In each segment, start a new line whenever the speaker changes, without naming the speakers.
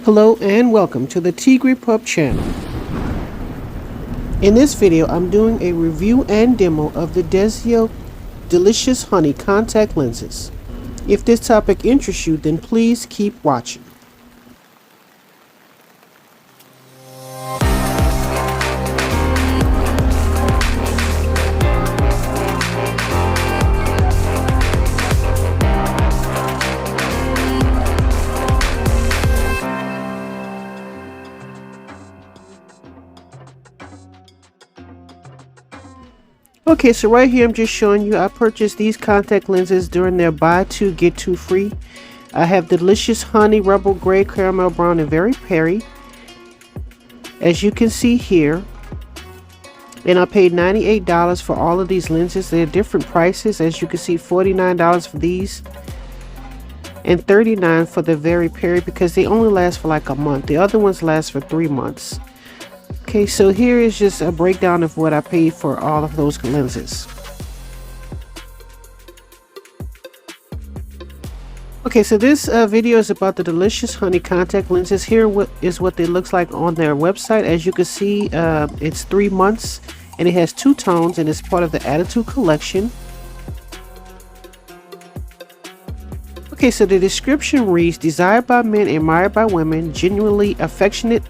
Hello and welcome to the TigrePup channel. In this video, I'm doing a review and demo of the Desio Delicious Honey contact lenses. If this topic interests you, then please keep watching. Okay, so right here I'm just showing you I purchased these contact lenses during their buy two get two free. I have Delicious Honey, Rebel Gray, Caramel Brown, and Very Perry, as you can see here. And I paid $98 for all of these lenses. They're different prices, as you can see, $49 for these and $39 for the Very Perry, because they only last for like a month. The other ones last for 3 months. Okay, so here is just a breakdown of what I paid for all of those lenses. Okay, so this video is about the Delicious Honey contact lenses. Here is what they looks like on their website. As you can see, it's 3 months and it has 2 tones and it's part of the Attitude collection. Okay, so the description reads, desired by men, admired by women, genuinely affectionate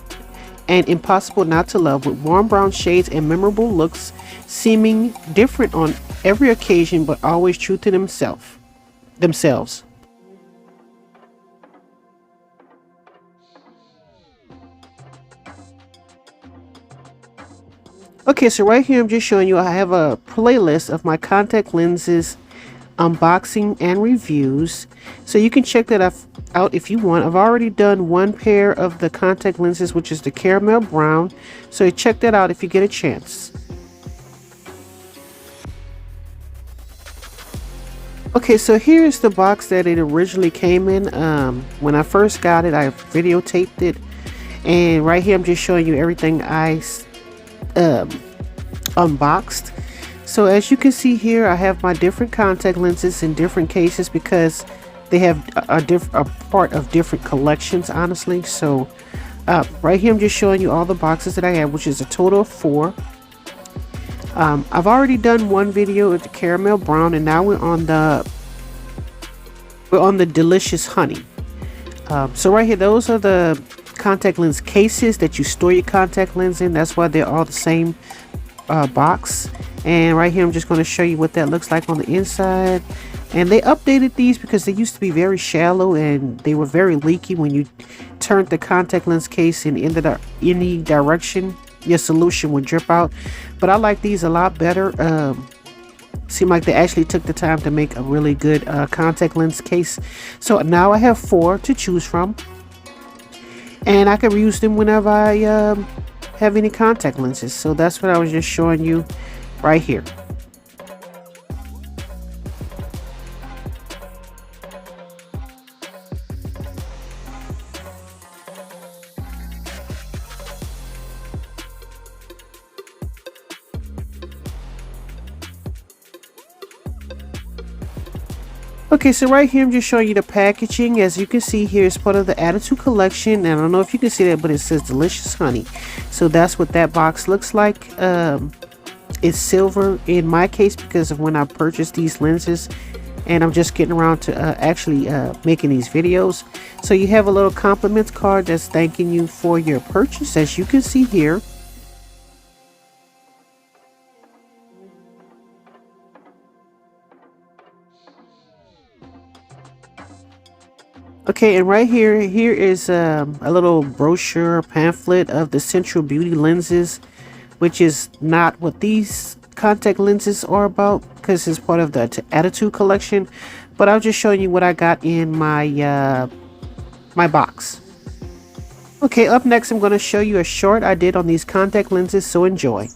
and impossible not to love, with warm brown shades and memorable looks, seeming different on every occasion but always true to themselves. Okay, so right here I'm just showing you I have a playlist of my contact lenses unboxing and reviews, so you can check that out if you want. I've already done one pair of the contact lenses, which is the Caramel Brown, so check that out if you get a chance. Okay, so here's the box that it originally came in. When I first got it, I videotaped it, and right here I'm just showing you everything I unboxed. So as you can see here, I have my different contact lenses in different cases because they have a part of different collections, honestly. So right here I'm just showing you all the boxes that I have, which is a total of 4. I've already done one video with the Caramel Brown, and now we're on the Delicious Honey. So right here, those are the contact lens cases that you store your contact lens in. That's why they're all the same box. And right here I'm just going to show you what that looks like on the inside. And they updated these because they used to be very shallow and they were very leaky. When you turned the contact lens case in any direction, your solution would drip out. But I like these a lot better. Seem like they actually took the time to make a really good contact lens case. So now I have 4 to choose from, and I can reuse them whenever I have any contact lenses. So that's what I was just showing you right here. Okay, so right here I'm just showing you the packaging. As you can see here, it's part of the Attitude collection, and I don't know if you can see that, but it says Delicious Honey. So that's what that box looks like. It's silver in my case because of when I purchased these lenses, and I'm just getting around to actually making these videos. So you have a little compliments card that's thanking you for your purchase, as you can see here. Okay, and right here is a little brochure pamphlet of the Central Beauty lenses, which is not what these contact lenses are about because it's part of the Attitude collection. But I'll just show you what I got in my my box. Okay, up next I'm going to show you a short I did on these contact lenses, so enjoy.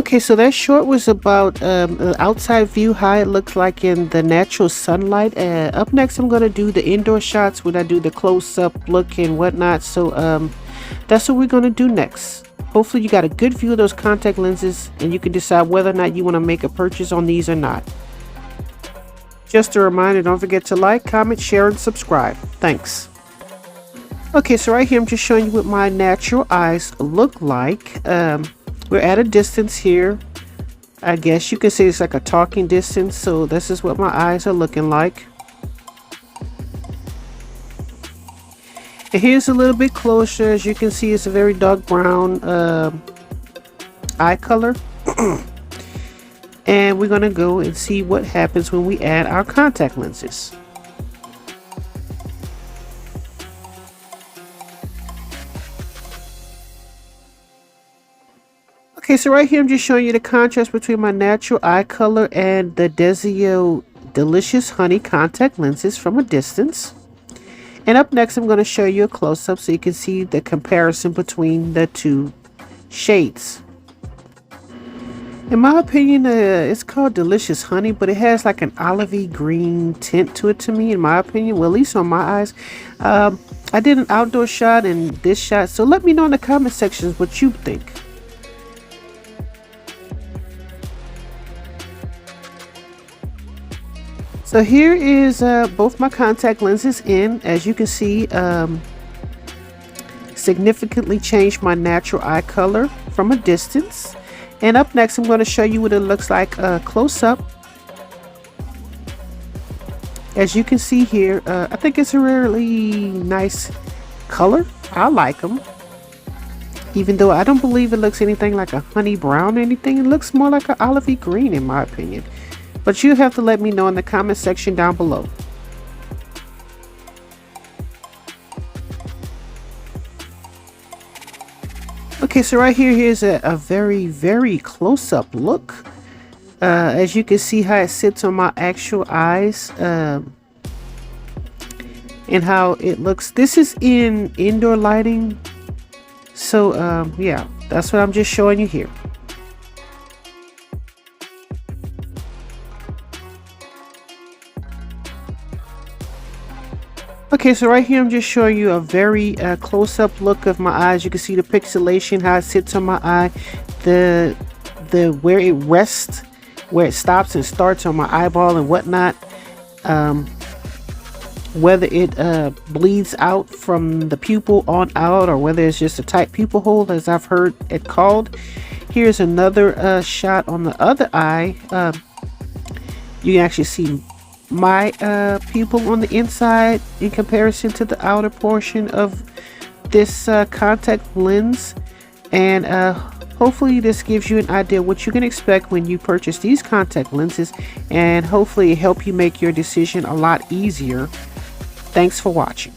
Okay, so that short was about the outside view, how it looks like in the natural sunlight. Up next, I'm going to do the indoor shots when I do the close-up look and whatnot. So that's what we're going to do next. Hopefully you got a good view of those contact lenses and you can decide whether or not you want to make a purchase on these or not. Just a reminder, don't forget to like, comment, share, and subscribe. Thanks. Okay, so right here I'm just showing you what my natural eyes look like. We're at a distance here. I guess you could say it's like a talking distance. So this is what my eyes are looking like. And here's a little bit closer. As you can see, it's a very dark brown eye color. And we're going to go and see what happens when we add our contact lenses. Okay, so right here I'm just showing you the contrast between my natural eye color and the Desio Delicious Honey contact lenses from a distance. And up next I'm going to show you a close-up so you can see the comparison between the two shades. In my opinion, it's called Delicious Honey, but it has like an olivey green tint to it to me, in my opinion. Well, at least on my eyes. I did an outdoor shot and this shot, so let me know in the comment sections what you think. So here is both my contact lenses in. As you can see, significantly changed my natural eye color from a distance. And up next, I'm going to show you what it looks like close up. As you can see here, I think it's a really nice color. I like them. Even though I don't believe it looks anything like a honey brown or anything, it looks more like an olivey green in my opinion. But you have to let me know in the comment section down below. Okay, so right here, here's a very, very close-up look. As you can see how it sits on my actual eyes. And how it looks. This is in indoor lighting. So, yeah, that's what I'm just showing you here. Okay, so right here I'm just showing you a very close-up look of my eyes. You can see the pixelation, how it sits on my eye, the where it rests, where it stops and starts on my eyeball and whatnot. Whether it bleeds out from the pupil on out, or whether it's just a tight pupil hole, as I've heard it called. Here's another shot on the other eye. You can actually see my pupil on the inside in comparison to the outer portion of this contact lens. And hopefully this gives you an idea what you can expect when you purchase these contact lenses, and hopefully it help you make your decision a lot easier. Thanks for watching.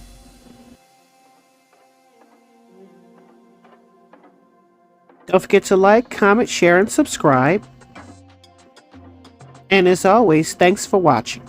Don't forget to like, comment, share, and subscribe. And as always, thanks for watching.